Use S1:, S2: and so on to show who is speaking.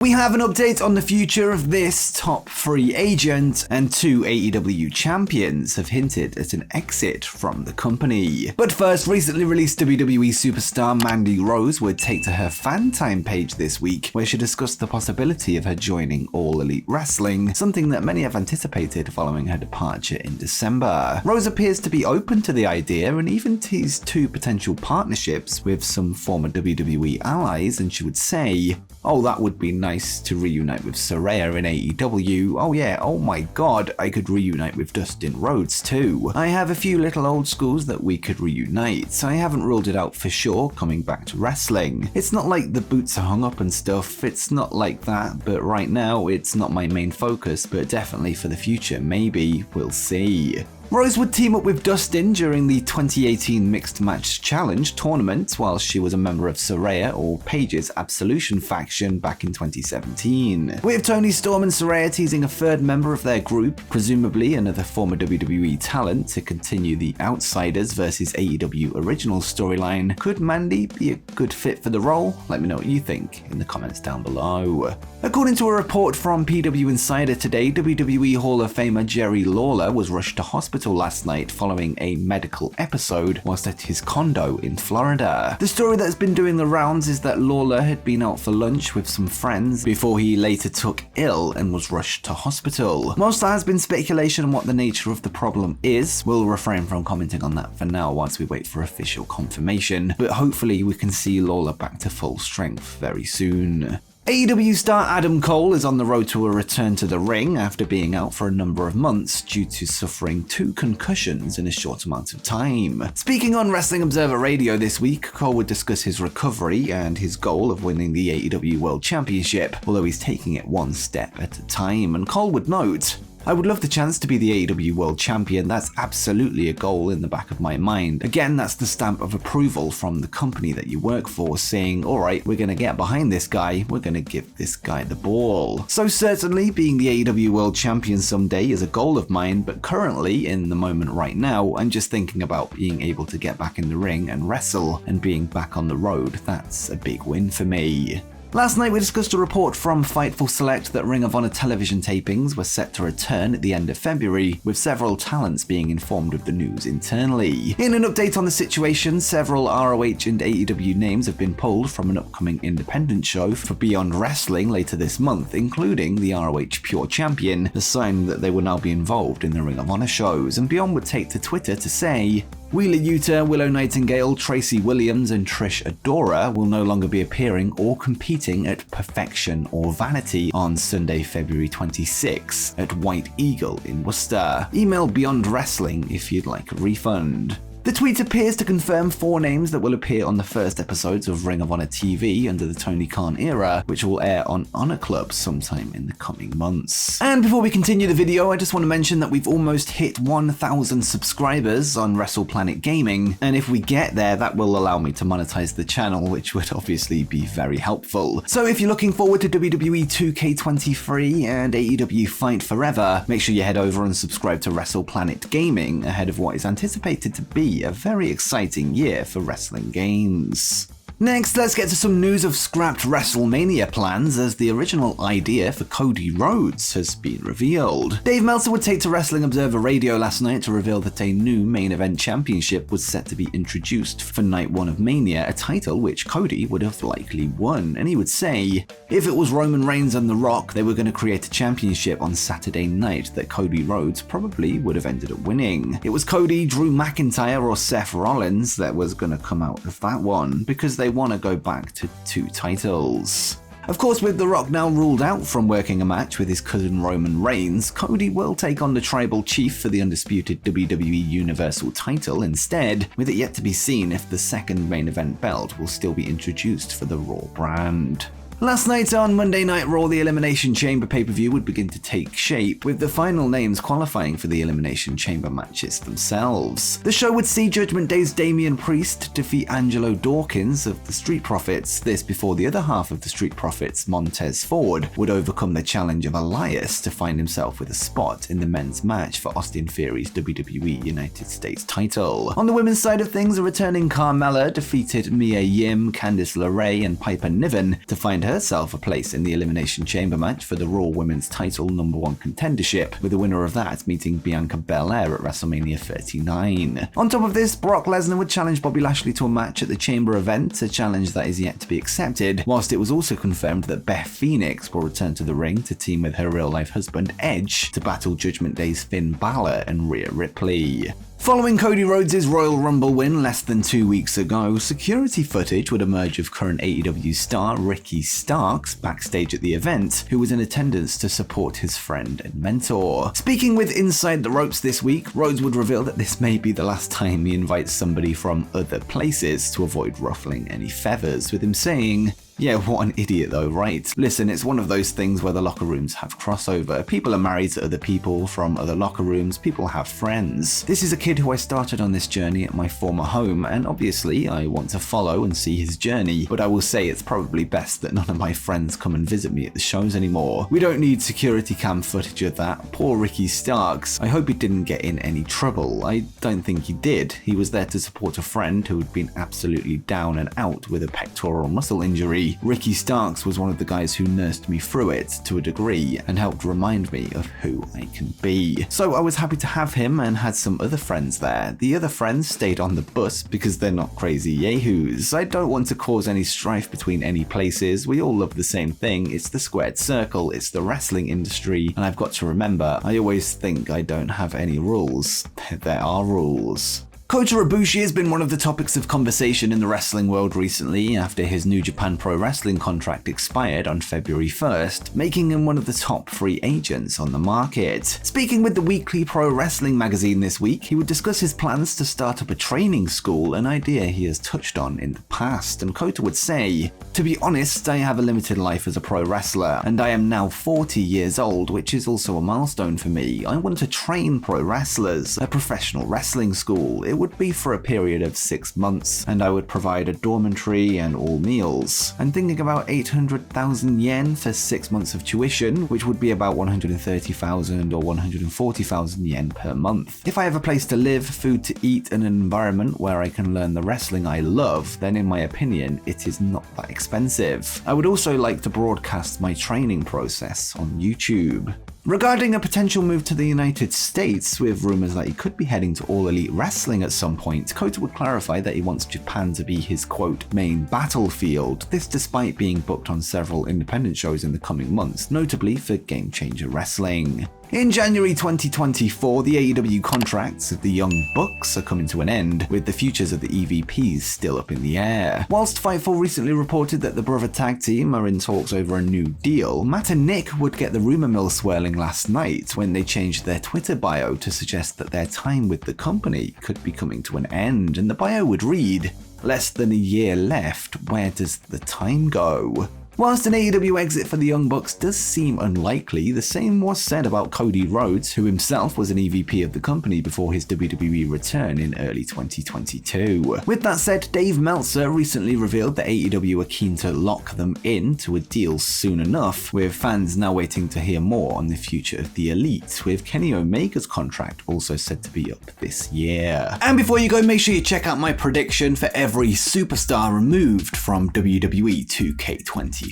S1: We have an update on the future of this top free agent, and 2 AEW champions have hinted at an exit from the company. But first, recently released WWE superstar Mandy Rose would take to her fan time page this week, where she discussed the possibility of her joining All Elite Wrestling, something that many have anticipated following her departure in December. Rose appears to be open to the idea and even teased 2 potential partnerships with some former WWE allies, and she would say, "Oh, that would be nice to reunite with Saraya in AEW. Oh yeah, oh my god, I could reunite with Dustin Rhodes too. I have a few little old schools that we could reunite. I haven't ruled it out for sure coming back to wrestling. It's not like the boots are hung up and stuff, it's not like that, but right now it's not my main focus, but definitely for the future, maybe, we'll see." Rose would team up with Dustin during the 2018 Mixed Match Challenge tournament while she was a member of Saraya or Paige's Absolution faction back in 2017. With Toni Storm and Saraya teasing a 3rd member of their group, presumably another former WWE talent, to continue the Outsiders versus AEW original storyline, could Mandy be a good fit for the role? Let me know what you think in the comments down below. According to a report from PW Insider today, WWE Hall of Famer Jerry Lawler was rushed to hospital last night following a medical episode whilst at his condo in Florida. The story that's been doing the rounds is that Lawler had been out for lunch with some friends before he later took ill and was rushed to hospital. Most there has been speculation on what the nature of the problem is. We'll refrain from commenting on that for now whilst we wait for official confirmation, but hopefully we can see Lawler back to full strength very soon. AEW star Adam Cole is on the road to a return to the ring after being out for a number of months due to suffering 2 concussions in a short amount of time. Speaking on Wrestling Observer Radio this week, Cole would discuss his recovery and his goal of winning the AEW World Championship, although he's taking it one step at a time, and Cole would note, "I would love the chance to be the AEW World Champion. That's absolutely a goal in the back of my mind. Again, that's the stamp of approval from the company that you work for, saying, alright, we're going to get behind this guy, we're going to give this guy the ball." So certainly being the AEW World Champion someday is a goal of mine, but currently, in the moment right now, I'm just thinking about being able to get back in the ring and wrestle, and being back on the road. That's a big win for me. Last night we discussed a report from Fightful Select that Ring of Honor television tapings were set to return at the end of February, with several talents being informed of the news internally. In an update on the situation, several ROH and AEW names have been pulled from an upcoming independent show for Beyond Wrestling later this month, including the ROH Pure Champion, a sign that they will now be involved in the Ring of Honor shows, and Beyond would take to Twitter to say, "Wheeler Yuta, Willow Nightingale, Tracy Williams, and Trish Adora will no longer be appearing or competing at Perfection or Vanity on Sunday, February 26 at White Eagle in Worcester. Email Beyond Wrestling if you'd like a refund." The tweet appears to confirm 4 names that will appear on the first episodes of Ring of Honor TV under the Tony Khan era, which will air on Honor Club sometime in the coming months. And before we continue the video, I just want to mention that we've almost hit 1,000 subscribers on WrestlePlanet Gaming, and if we get there, that will allow me to monetize the channel, which would obviously be very helpful. So if you're looking forward to WWE 2K23 and AEW Fight Forever, make sure you head over and subscribe to WrestlePlanet Gaming ahead of what is anticipated to be a very exciting year for wrestling games. Next, let's get to some news of scrapped WrestleMania plans, as the original idea for Cody Rhodes has been revealed. Dave Meltzer would take to Wrestling Observer Radio last night to reveal that a new main event championship was set to be introduced for Night 1 of Mania, a title which Cody would have likely won, and he would say, if it was Roman Reigns and The Rock, they were going to create a championship on Saturday night that Cody Rhodes probably would have ended up winning. It was Cody, Drew McIntyre, or Seth Rollins that was going to come out of that one, because they want to go back to 2 titles. Of course, with The Rock now ruled out from working a match with his cousin Roman Reigns, Cody will take on the Tribal Chief for the undisputed WWE Universal title instead, with it yet to be seen if the second main event belt will still be introduced for the Raw brand. Last night on Monday Night Raw, the Elimination Chamber pay-per-view would begin to take shape, with the final names qualifying for the Elimination Chamber matches themselves. The show would see Judgment Day's Damian Priest defeat Angelo Dawkins of the Street Profits, this before the other half of the Street Profits, Montez Ford, would overcome the challenge of Elias to find himself with a spot in the men's match for Austin Theory's WWE United States title. On the women's side of things, a returning Carmella defeated Mia Yim, Candice LeRae, and Piper Niven to find herself a place in the Elimination Chamber match for the Raw Women's title #1 contendership, with the winner of that meeting Bianca Belair at WrestleMania 39. On top of this, Brock Lesnar would challenge Bobby Lashley to a match at the Chamber event, a challenge that is yet to be accepted, whilst it was also confirmed that Beth Phoenix will return to the ring to team with her real-life husband Edge to battle Judgment Day's Finn Balor and Rhea Ripley. Following Cody Rhodes' Royal Rumble win less than 2 weeks ago, security footage would emerge of current AEW star Ricky Starks backstage at the event, who was in attendance to support his friend and mentor. Speaking with Inside the Ropes this week, Rhodes would reveal that this may be the last time he invites somebody from other places to avoid ruffling any feathers, with him saying, "Yeah, what an idiot though, right? Listen, it's one of those things where the locker rooms have crossover. People are married to other people from other locker rooms, people have friends. This is a kid who I started on this journey at my former home, and obviously I want to follow and see his journey, but I will say it's probably best that none of my friends come and visit me at the shows anymore. We don't need security cam footage of that. Poor Ricky Starks. I hope he didn't get in any trouble. I don't think he did. He was there to support a friend who had been absolutely down and out with a pectoral muscle injury. Ricky Starks was one of the guys who nursed me through it to a degree and helped remind me of who I can be. So I was happy to have him and had some other friends there. The other friends stayed on the bus because they're not crazy yahoos. I don't want to cause any strife between any places. We all love the same thing. It's the squared circle. It's the wrestling industry. And I've got to remember, I always think I don't have any rules. There are rules." Kota Ibushi has been one of the topics of conversation in the wrestling world recently after his New Japan Pro Wrestling contract expired on February 1st, making him one of the top free agents on the market. Speaking with the Weekly Pro Wrestling magazine this week, he would discuss his plans to start up a training school, an idea he has touched on in the past, and Kota would say, "To be honest, I have a limited life as a pro wrestler, and I am now 40 years old, which is also a milestone for me. I want to train pro wrestlers, a professional wrestling school. It would be for a period of 6 months, and I would provide a dormitory and all meals. I'm thinking about 800,000 yen for 6 months of tuition, which would be about 130,000 or 140,000 yen per month. If I have a place to live, food to eat, and an environment where I can learn the wrestling I love, then in my opinion, it is not that expensive. I would also like to broadcast my training process on YouTube." Regarding a potential move to the United States, with rumors that he could be heading to All Elite Wrestling at some point, Kota would clarify that he wants Japan to be his, quote, main battlefield, this despite being booked on several independent shows in the coming months, notably for Game Changer Wrestling. In January 2024, the AEW contracts of the Young Bucks are coming to an end, with the futures of the EVPs still up in the air. Whilst Fightful recently reported that the Brother Tag Team are in talks over a new deal, Matt and Nick would get the rumor mill swirling last night when they changed their Twitter bio to suggest that their time with the company could be coming to an end, and the bio would read, "Less than a year left, where does the time go?" Whilst an AEW exit for the Young Bucks does seem unlikely, the same was said about Cody Rhodes, who himself was an EVP of the company before his WWE return in early 2022. With that said, Dave Meltzer recently revealed that AEW are keen to lock them in to a deal soon enough, with fans now waiting to hear more on the future of the Elite, with Kenny Omega's contract also said to be up this year. And before you go, make sure you check out my prediction for every superstar removed from WWE 2K23.